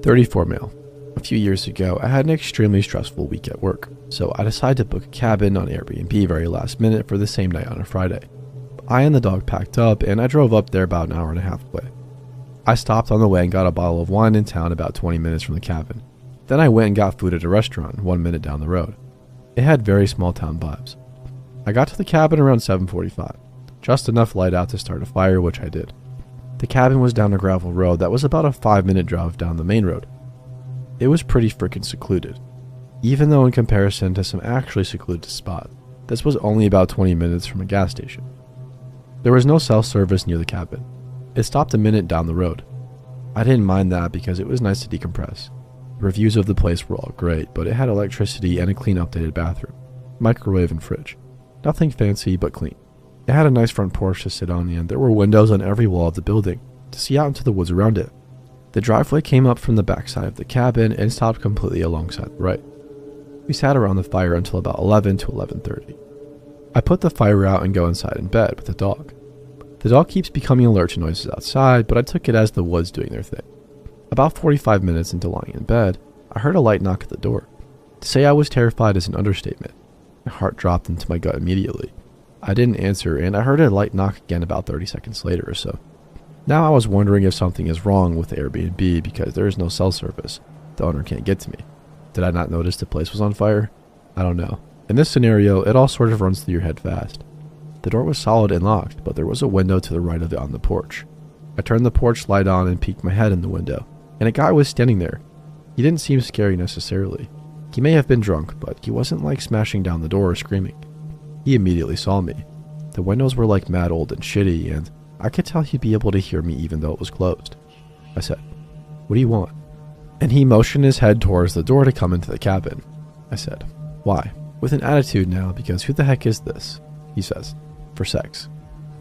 34 male. A few years ago, I had an extremely stressful week at work, so I decided to book a cabin on Airbnb very last minute for the same night on a Friday. I and the dog packed up, and I drove up there about an hour and a half away. I stopped on the way and got a bottle of wine in town about 20 minutes from the cabin. Then I went and got food at a restaurant 1 minute down the road. It had very small town vibes. I got to the cabin around 7:45, just enough light out to start a fire, which I did. The cabin was down a gravel road that was about a 5-minute drive down the main road. It was pretty freaking secluded. Even though in comparison to some actually secluded spots, this was only about 20 minutes from a gas station. There was no cell service near the cabin. It stopped a minute down the road. I didn't mind that because it was nice to decompress. The reviews of the place were all great, but it had electricity and a clean updated bathroom, microwave and fridge. Nothing fancy, but clean. It had a nice front porch to sit on, and there were windows on every wall of the building to see out into the woods around it. The driveway came up from the backside of the cabin and stopped completely alongside the right. We sat around the fire until about 11 to 11:30. I put the fire out and go inside in bed with the dog. The dog keeps becoming alert to noises outside, but I took it as the woods doing their thing. About 45 minutes into lying in bed, I heard a light knock at the door. To say I was terrified is an understatement. My heart dropped into my gut immediately. I didn't answer, and I heard a light knock again about 30 seconds later or so. Now I was wondering if something is wrong with the Airbnb because there is no cell service. The owner can't get to me. Did I not notice the place was on fire? I don't know. In this scenario, it all sort of runs through your head fast. The door was solid and locked, but there was a window to the right of it on the porch. I turned the porch light on and peeked my head in the window, and a guy was standing there. He didn't seem scary necessarily. He may have been drunk, but he wasn't like smashing down the door or screaming. He immediately saw me. The windows were like mad old and shitty, and I could tell he'd be able to hear me even though it was closed. I said, "What do you want?" And he motioned his head towards the door to come into the cabin. I said, "Why?" With an attitude now, because who the heck is this? He says, "For sex."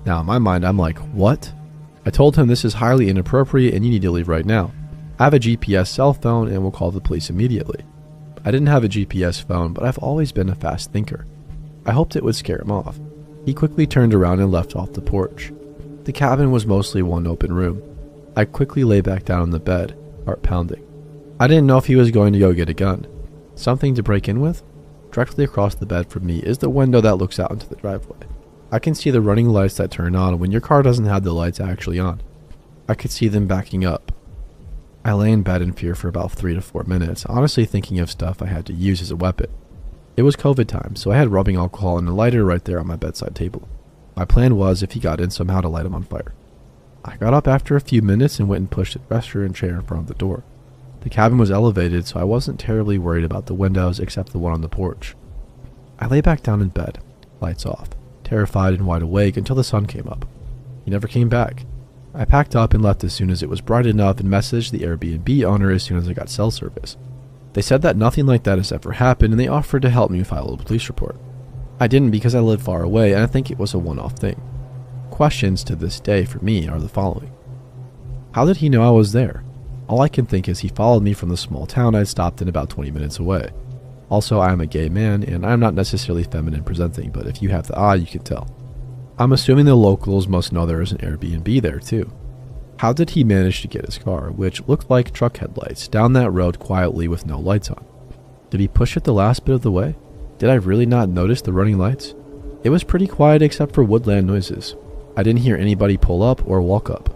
Now in my mind, I'm like, what? I told him this is highly inappropriate and you need to leave right now. I have a GPS cell phone and will call the police immediately. I didn't have a GPS phone, but I've always been a fast thinker. I hoped it would scare him off. He quickly turned around and left off the porch. The cabin was mostly one open room. I quickly lay back down on the bed, heart pounding. I didn't know if he was going to go get a gun. Something to break in with? Directly across the bed from me is the window that looks out into the driveway. I can see the running lights that turn on when your car doesn't have the lights actually on. I could see them backing up. I lay in bed in fear for about 3 to 4 minutes, honestly thinking of stuff I had to use as a weapon. It was COVID time, so I had rubbing alcohol and a lighter right there on my bedside table. My plan was, if he got in, somehow to light him on fire. I got up after a few minutes and went and pushed the dresser and chair in front of the door. The cabin was elevated, so I wasn't terribly worried about the windows except the one on the porch. I lay back down in bed, lights off, terrified and wide awake until the sun came up. He never came back. I packed up and left as soon as it was bright enough and messaged the Airbnb owner as soon as I got cell service. They said that nothing like that has ever happened and they offered to help me file a police report. I didn't because I live far away and I think it was a one-off thing. Questions to this day for me are the following. How did he know I was there? All I can think is he followed me from the small town I'd stopped in about 20 minutes away. Also, I am a gay man and I'm not necessarily feminine presenting, but if you have the eye, you can tell. I'm assuming the locals must know there is an Airbnb there too. How did he manage to get his car, which looked like truck headlights, down that road quietly with no lights on? Did he push it the last bit of the way? Did I really not notice the running lights? It was pretty quiet except for woodland noises. I didn't hear anybody pull up or walk up.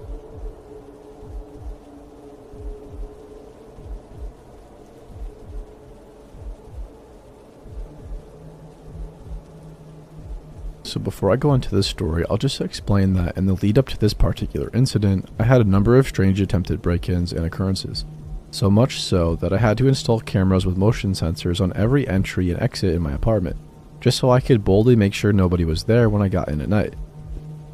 So before I go into this story, I'll just explain that in the lead up to this particular incident, I had a number of strange attempted break-ins and occurrences. So much so that I had to install cameras with motion sensors on every entry and exit in my apartment, just so I could boldly make sure nobody was there when I got in at night.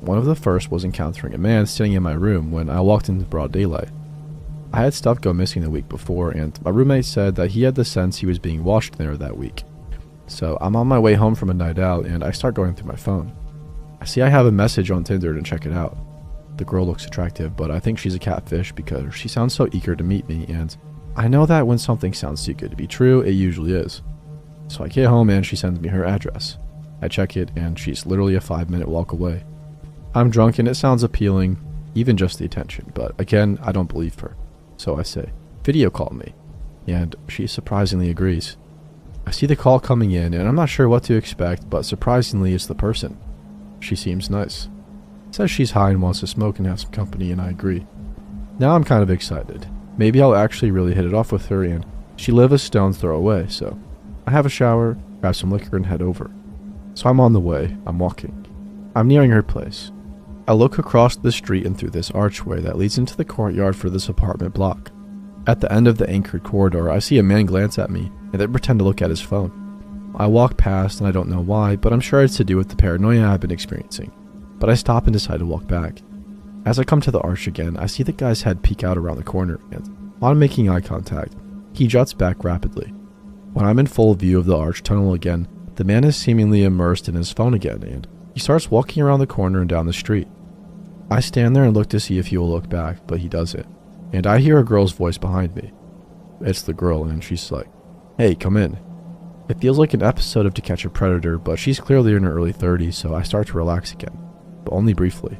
One of the first was encountering a man sitting in my room when I walked into broad daylight. I had stuff go missing the week before, and my roommate said that he had the sense he was being watched there that week. So I'm on my way home from a night out and I start going through my phone. I see I have a message on Tinder to check it out. The girl looks attractive, but I think she's a catfish because she sounds so eager to meet me, and I know that when something sounds too good to be true, it usually is. So I get home and she sends me her address. I check it and she's literally a 5-minute walk away. I'm drunk and it sounds appealing, even just the attention, but again, I don't believe her. So I say, video call me, and she surprisingly agrees. I see the call coming in, and I'm not sure what to expect, but surprisingly it's the person. She seems nice. Says she's high and wants to smoke and have some company, and I agree. Now I'm kind of excited. Maybe I'll actually really hit it off with her, and she lives a stone's throw away, so I have a shower, grab some liquor, and head over. So I'm on the way. I'm walking. I'm nearing her place. I look across the street and through this archway that leads into the courtyard for this apartment block. At the end of the anchored corridor, I see a man glance at me and then pretend to look at his phone. I walk past and I don't know why, but I'm sure it's to do with the paranoia I've been experiencing. But I stop and decide to walk back. As I come to the arch again, I see the guy's head peek out around the corner, and on making eye contact, he juts back rapidly. When I'm in full view of the arch tunnel again, the man is seemingly immersed in his phone again, and he starts walking around the corner and down the street. I stand there and look to see if he will look back, but he doesn't, and I hear a girl's voice behind me. It's the girl, and she's like, "Hey, come in." It feels like an episode of To Catch a Predator, but she's clearly in her early 30s, so I start to relax again, but only briefly.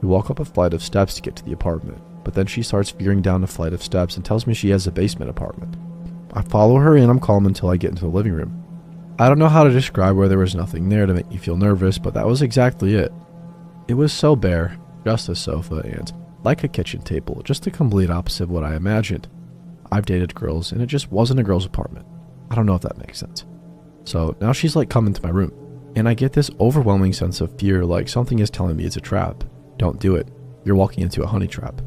We walk up a flight of steps to get to the apartment, but then she starts veering down a flight of steps and tells me she has a basement apartment. I follow her and I'm calm until I get into the living room. I don't know how to describe where there was nothing there to make me feel nervous, but that was exactly it. It was so bare. Just a sofa and, like a kitchen table, just the complete opposite of what I imagined. I've dated girls, and it just wasn't a girl's apartment. I don't know if that makes sense. So now she's like, "Come into my room." And I get this overwhelming sense of fear, like something is telling me it's a trap. Don't do it. You're walking into a honey trap.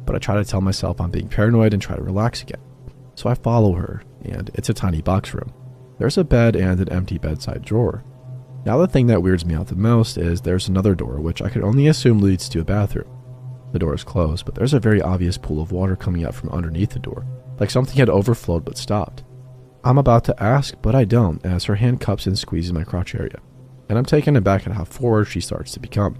But I try to tell myself I'm being paranoid and try to relax again. So I follow her, and it's a tiny box room. There's a bed and an empty bedside drawer. Now the thing that weirds me out the most is there's another door, which I could only assume leads to a bathroom. The door is closed, but there's a very obvious pool of water coming out from underneath the door, like something had overflowed but stopped. I'm about to ask, but I don't, as her hand cups and squeezes my crotch area, and I'm taken aback at how forward she starts to become.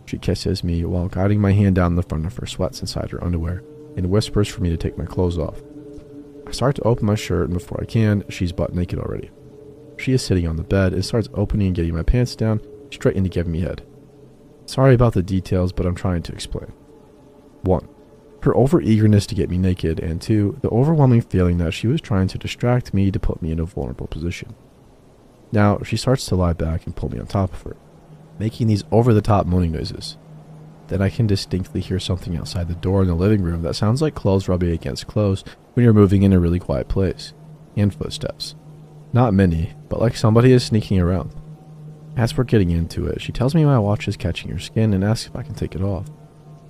She kisses me while guiding my hand down the front of her sweats inside her underwear, and whispers for me to take my clothes off. I start to open my shirt, and before I can, she's butt naked already. She is sitting on the bed and starts opening and getting my pants down, straight into giving me head. Sorry about the details, but I'm trying to explain. 1. Her over-eagerness to get me naked, and 2. The overwhelming feeling that she was trying to distract me to put me in a vulnerable position. Now, she starts to lie back and pull me on top of her, making these over-the-top moaning noises. Then I can distinctly hear something outside the door in the living room that sounds like clothes rubbing against clothes when you're moving in a really quiet place, and footsteps. Not many, but like somebody is sneaking around. As we're getting into it, she tells me my watch is catching her skin and asks if I can take it off.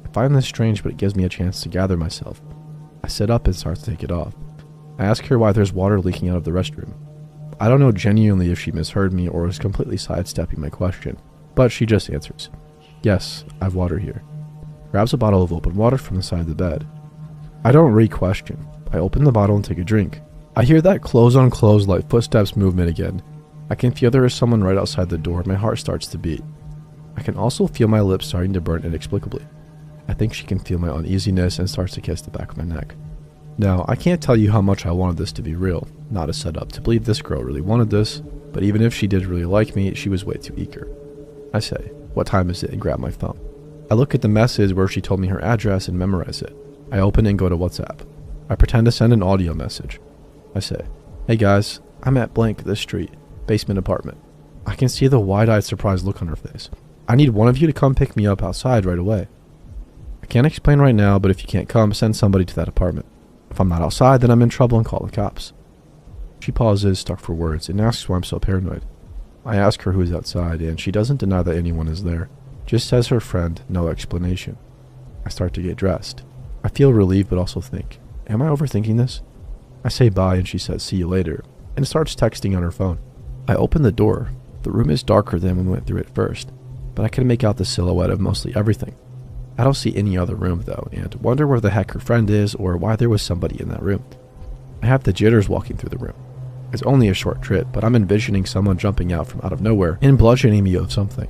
I find this strange, but it gives me a chance to gather myself. I sit up and start to take it off. I ask her why there's water leaking out of the restroom. I don't know genuinely if she misheard me or is completely sidestepping my question, but she just answers, "Yes, I've water here." Grabs a bottle of open water from the side of the bed. I don't re-question. I open the bottle and take a drink. I hear that clothes on clothes like footsteps movement again. I can feel there is someone right outside the door and my heart starts to beat. I can also feel my lips starting to burn inexplicably. I think she can feel my uneasiness and starts to kiss the back of my neck. Now, I can't tell you how much I wanted this to be real, not a setup to believe this girl really wanted this, but even if she did really like me, she was way too eager. I say, "What time is it?" and grab my phone. I look at the message where she told me her address and memorize it. I open and go to WhatsApp. I pretend to send an audio message. I say, "Hey guys, I'm at blank this street, basement apartment." I can see the wide-eyed surprised look on her face. "I need one of you to come pick me up outside right away. I can't explain right now, but if you can't come, send somebody to that apartment. If I'm not outside, then I'm in trouble and call the cops." She pauses, stuck for words, and asks why I'm so paranoid. I ask her who is outside, and she doesn't deny that anyone is there, just says her friend, no explanation. I start to get dressed. I feel relieved but also think, am I overthinking this? I say bye and she says see you later, and starts texting on her phone. I open the door. The room is darker than when we went through it first, but I can make out the silhouette of mostly everything. I don't see any other room though, and wonder where the heck her friend is or why there was somebody in that room. I have the jitters walking through the room. It's only a short trip, but I'm envisioning someone jumping out from out of nowhere and bludgeoning me with something.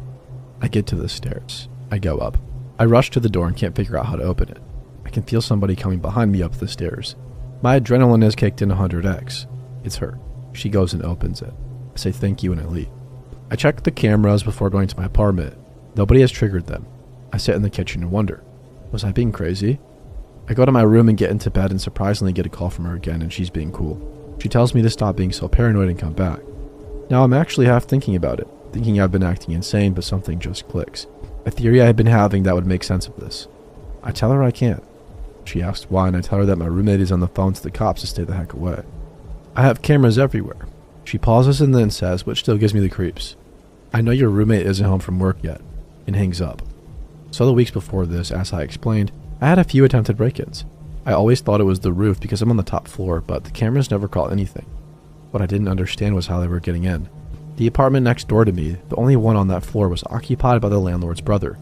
I get to the stairs. I go up. I rush to the door and can't figure out how to open it. I can feel somebody coming behind me up the stairs. My adrenaline is kicked in 100x. It's her. She goes and opens it. I say thank you and I leave. I check the cameras before going to my apartment. Nobody has triggered them. I sit in the kitchen and wonder, was I being crazy? I go to my room and get into bed and surprisingly get a call from her again, and she's being cool. She tells me to stop being so paranoid and come back. Now I'm actually half thinking about it, thinking I've been acting insane, but something just clicks. A theory I had been having that would make sense of this. I tell her I can't. She asks why, and I tell her that my roommate is on the phone to the cops to stay the heck away. I have cameras everywhere. She pauses and then says, which still gives me the creeps, I know your roommate isn't home from work yet, and hangs up. So the weeks before this, as I explained, I had a few attempted break-ins. I always thought it was the roof because I'm on the top floor, but the cameras never caught anything. What I didn't understand was how they were getting in. The apartment next door to me, the only one on that floor, was occupied by the landlord's brother.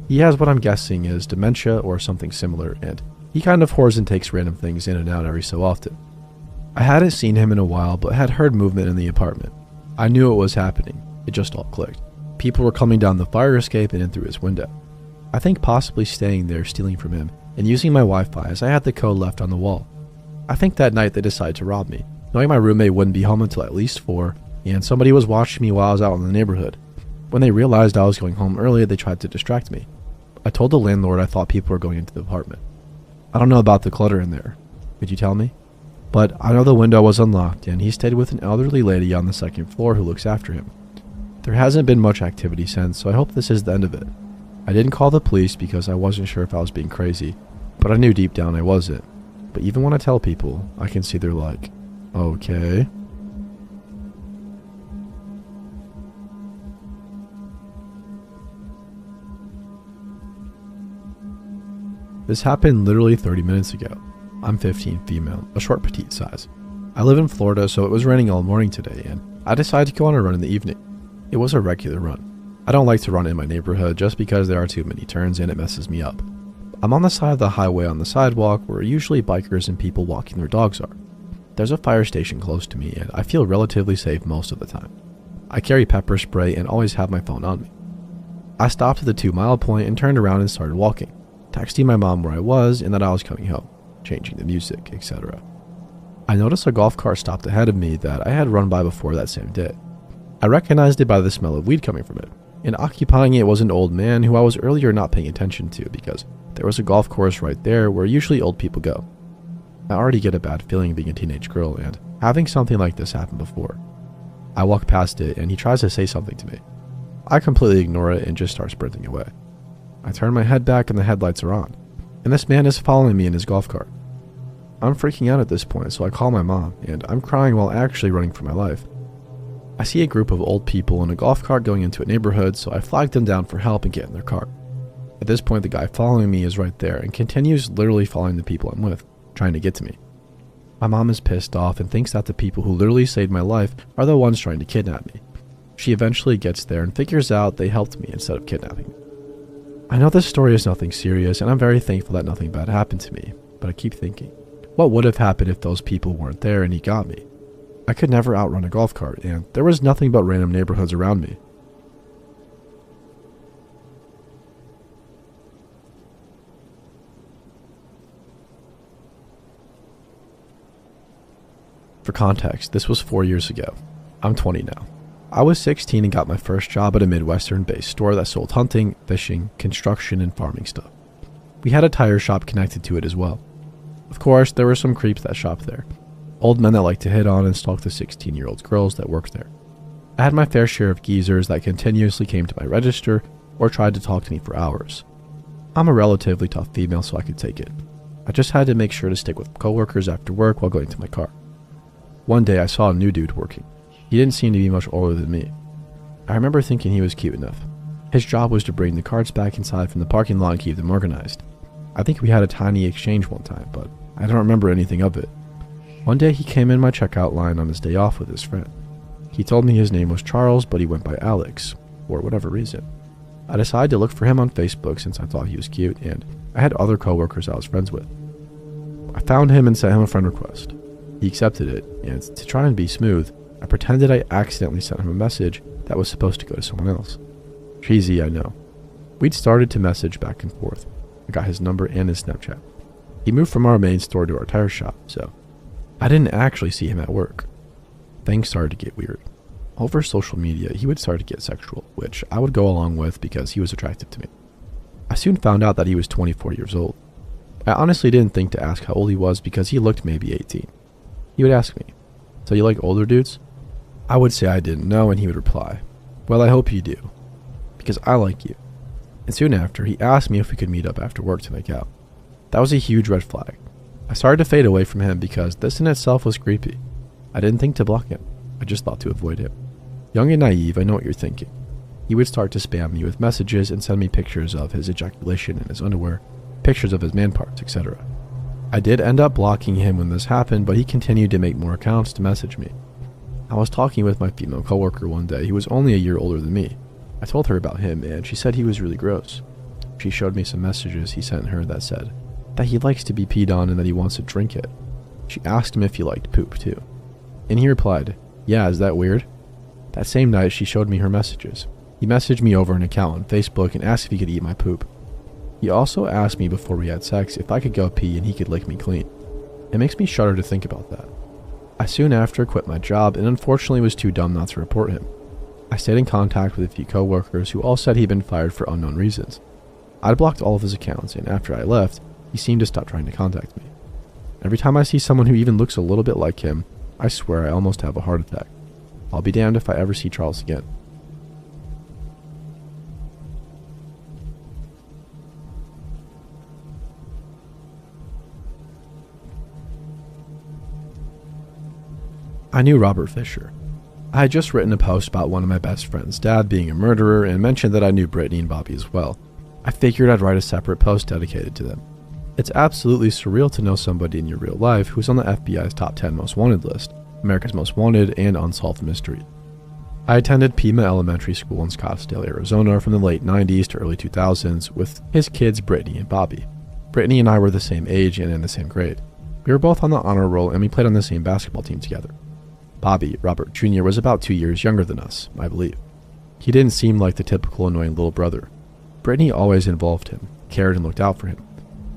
He has what I'm guessing is dementia or something similar, and he kind of hoards and takes random things in and out every so often. I hadn't seen him in a while, but had heard movement in the apartment. I knew it was happening. It just all clicked. People were coming down the fire escape and in through his window. I think possibly staying there, stealing from him, and using my Wi-Fi as I had the code left on the wall. I think that night they decided to rob me, knowing my roommate wouldn't be home until at least 4, and somebody was watching me while I was out in the neighborhood. When they realized I was going home early, they tried to distract me. I told the landlord I thought people were going into the apartment. I don't know about the clutter in there. Could you tell me? But I know the window was unlocked, and he stayed with an elderly lady on the second floor who looks after him. There hasn't been much activity since, so I hope this is the end of it. I didn't call the police because I wasn't sure if I was being crazy, but I knew deep down I wasn't. But even when I tell people, I can see they're like, okay. This happened literally 30 minutes ago. I'm 15, female, a short petite size. I live in Florida, so it was raining all morning today, and I decided to go on a run in the evening. It was a regular run. I don't like to run in my neighborhood just because there are too many turns and it messes me up. I'm on the side of the highway on the sidewalk where usually bikers and people walking their dogs are. There's a fire station close to me, and I feel relatively safe most of the time. I carry pepper spray and always have my phone on me. I stopped at the 2-mile point and turned around and started walking, texting my mom where I was and that I was coming home, changing the music, etc. I noticed a golf cart stopped ahead of me that I had run by before that same day. I recognized it by the smell of weed coming from it, and occupying it was an old man who I was earlier not paying attention to because there was a golf course right there where usually old people go. I already get a bad feeling being a teenage girl and having something like this happen before. I walk past it and he tries to say something to me. I completely ignore it and just start sprinting away. I turn my head back and the headlights are on, and this man is following me in his golf cart. I'm freaking out at this point, so I call my mom, and I'm crying while actually running for my life. I see a group of old people in a golf cart going into a neighborhood, so I flag them down for help and get in their car. At this point, the guy following me is right there and continues literally following the people I'm with, trying to get to me. My mom is pissed off and thinks that the people who literally saved my life are the ones trying to kidnap me. She eventually gets there and figures out they helped me instead of kidnapping me. I know this story is nothing serious, and I'm very thankful that nothing bad happened to me, but I keep thinking, what would have happened if those people weren't there and he got me? I could never outrun a golf cart, and there was nothing but random neighborhoods around me. For context, this was 4 years ago. I'm 20 now. I was 16 and got my first job at a Midwestern-based store that sold hunting, fishing, construction, and farming stuff. We had a tire shop connected to it as well. Of course, there were some creeps that shopped there. Old men that liked to hit on and stalk the 16-year-old girls that worked there. I had my fair share of geezers that continuously came to my register or tried to talk to me for hours. I'm a relatively tough female, so I could take it. I just had to make sure to stick with coworkers after work while going to my car. One day I saw a new dude working. He didn't seem to be much older than me. I remember thinking he was cute enough. His job was to bring the carts back inside from the parking lot and keep them organized. I think we had a tiny exchange one time, but I don't remember anything of it. One day he came in my checkout line on his day off with his friend. He told me his name was Charles, but he went by Alex, for whatever reason. I decided to look for him on Facebook since I thought he was cute, and I had other coworkers I was friends with. I found him and sent him a friend request. He accepted it, and to try and be smooth, I pretended I accidentally sent him a message that was supposed to go to someone else. Cheesy, I know. We'd started to message back and forth. I got his number and his Snapchat. He moved from our main store to our tire shop, so I didn't actually see him at work. Things started to get weird. Over social media, he would start to get sexual, which I would go along with because he was attractive to me. I soon found out that he was 24 years old. I honestly didn't think to ask how old he was because he looked maybe 18. He would ask me, "So you like older dudes?" I would say I didn't know, and he would reply, "Well, I hope you do, because I like you." And soon after, he asked me if we could meet up after work to make out. That was a huge red flag. I started to fade away from him because this in itself was creepy. I didn't think to block him. I just thought to avoid him. Young and naive, I know what you're thinking. He would start to spam me with messages and send me pictures of his ejaculation in his underwear, pictures of his man parts, etc. I did end up blocking him when this happened, but he continued to make more accounts to message me. I was talking with my female coworker one day who was only a year older than me. I told her about him, and she said he was really gross. She showed me some messages he sent her that said that he likes to be peed on and that he wants to drink it. She asked him if he liked poop too. And he replied, "Yeah, is that weird?" That same night, she showed me her messages. He messaged me over an account on Facebook and asked if he could eat my poop. He also asked me before we had sex if I could go pee and he could lick me clean. It makes me shudder to think about that. I soon after quit my job and unfortunately was too dumb not to report him. I stayed in contact with a few coworkers who all said he'd been fired for unknown reasons. I'd blocked all of his accounts, and after I left, he seemed to stop trying to contact me. Every time I see someone who even looks a little bit like him, I swear I almost have a heart attack. I'll be damned if I ever see Charles again. I knew Robert Fisher. I had just written a post about one of my best friend's dad being a murderer and mentioned that I knew Brittany and Bobby as well. I figured I'd write a separate post dedicated to them. It's absolutely surreal to know somebody in your real life who's on the FBI's top 10 most wanted list, America's Most Wanted and Unsolved Mysteries. I attended Pima Elementary School in Scottsdale, Arizona from the late 90s to early 2000s with his kids Brittany and Bobby. Brittany and I were the same age and in the same grade. We were both on the honor roll and we played on the same basketball team together. Bobby, Robert Jr., was about 2 years younger than us, I believe. He didn't seem like the typical annoying little brother. Brittany always involved him, cared and looked out for him.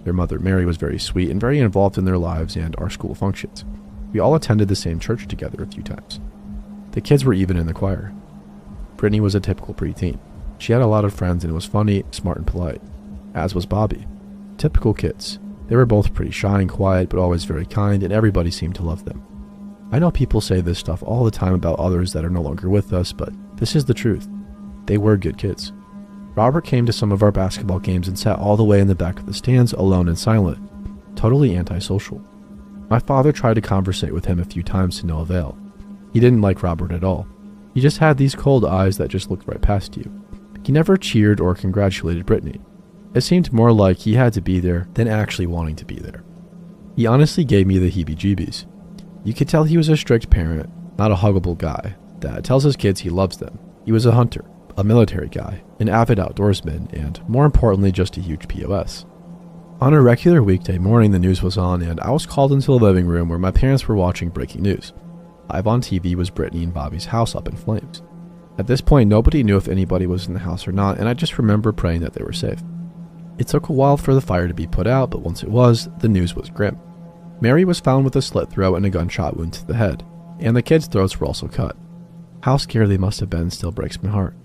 Their mother, Mary, was very sweet and very involved in their lives and our school functions. We all attended the same church together a few times. The kids were even in the choir. Brittany was a typical preteen. She had a lot of friends and was funny, smart, and polite, as was Bobby. Typical kids. They were both pretty shy and quiet, but always very kind, and everybody seemed to love them. I know people say this stuff all the time about others that are no longer with us, but this is the truth. They were good kids. Robert came to some of our basketball games and sat all the way in the back of the stands, alone and silent, totally antisocial. My father tried to conversate with him a few times to no avail. He didn't like Robert at all. He just had these cold eyes that just looked right past you. He never cheered or congratulated Brittany. It seemed more like he had to be there than actually wanting to be there. He honestly gave me the heebie-jeebies. You could tell he was a strict parent, not a huggable guy, that tells his kids he loves them. He was a hunter, a military guy, an avid outdoorsman, and more importantly, just a huge POS. On a regular weekday morning, the news was on, and I was called into the living room where my parents were watching breaking news. Live on TV was Brittany and Bobby's house up in flames. At this point, nobody knew if anybody was in the house or not, and I just remember praying that they were safe. It took a while for the fire to be put out, but once it was, the news was grim. Mary was found with a slit throat and a gunshot wound to the head, and the kids' throats were also cut. How scared they must have been still breaks my heart.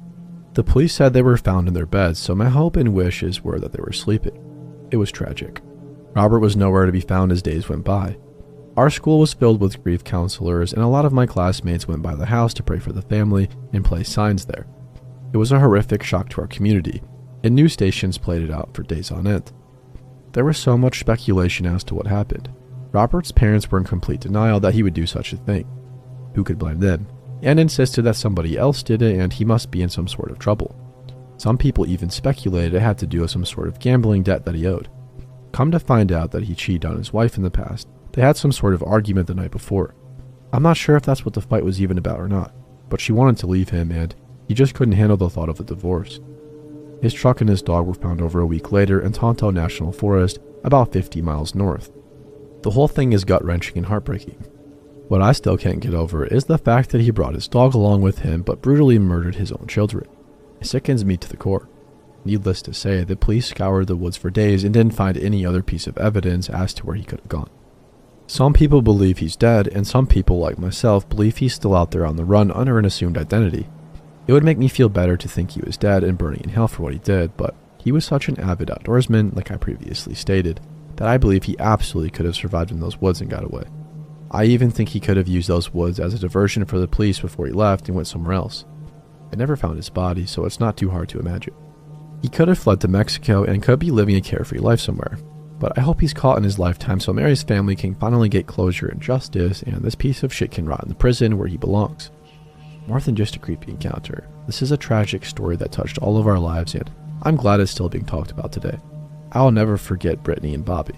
The police said they were found in their beds, so my hope and wishes were that they were sleeping. It was tragic. Robert was nowhere to be found as days went by. Our school was filled with grief counselors, and a lot of my classmates went by the house to pray for the family and place signs there. It was a horrific shock to our community, and news stations played it out for days on end. There was so much speculation as to what happened. Robert's parents were in complete denial that he would do such a thing. Who could blame them? And insisted that somebody else did it and he must be in some sort of trouble. Some people even speculated it had to do with some sort of gambling debt that he owed. Come to find out that he cheated on his wife in the past. They had some sort of argument the night before. I'm not sure if that's what the fight was even about or not, but she wanted to leave him and he just couldn't handle the thought of a divorce. His truck and his dog were found over a week later in Tonto National Forest, about 50 miles north. The whole thing is gut-wrenching and heartbreaking. What I still can't get over is the fact that he brought his dog along with him but brutally murdered his own children. It sickens me to the core. Needless to say, the police scoured the woods for days and didn't find any other piece of evidence as to where he could have gone. Some people believe he's dead, and some people, like myself, believe he's still out there on the run under an assumed identity. It would make me feel better to think he was dead and burning in hell for what he did, but he was such an avid outdoorsman, like I previously stated. that I believe he absolutely could have survived in those woods and got away. I even think he could have used those woods as a diversion for the police before he left and went somewhere else. I never found his body, so it's not too hard to imagine. He could have fled to Mexico and could be living a carefree life somewhere. But I hope he's caught in his lifetime so Mary's family can finally get closure and justice, and this piece of shit can rot in the prison where he belongs. More than just a creepy encounter, this is a tragic story that touched all of our lives, and I'm glad it's still being talked about today. I'll never forget Brittany and Bobby.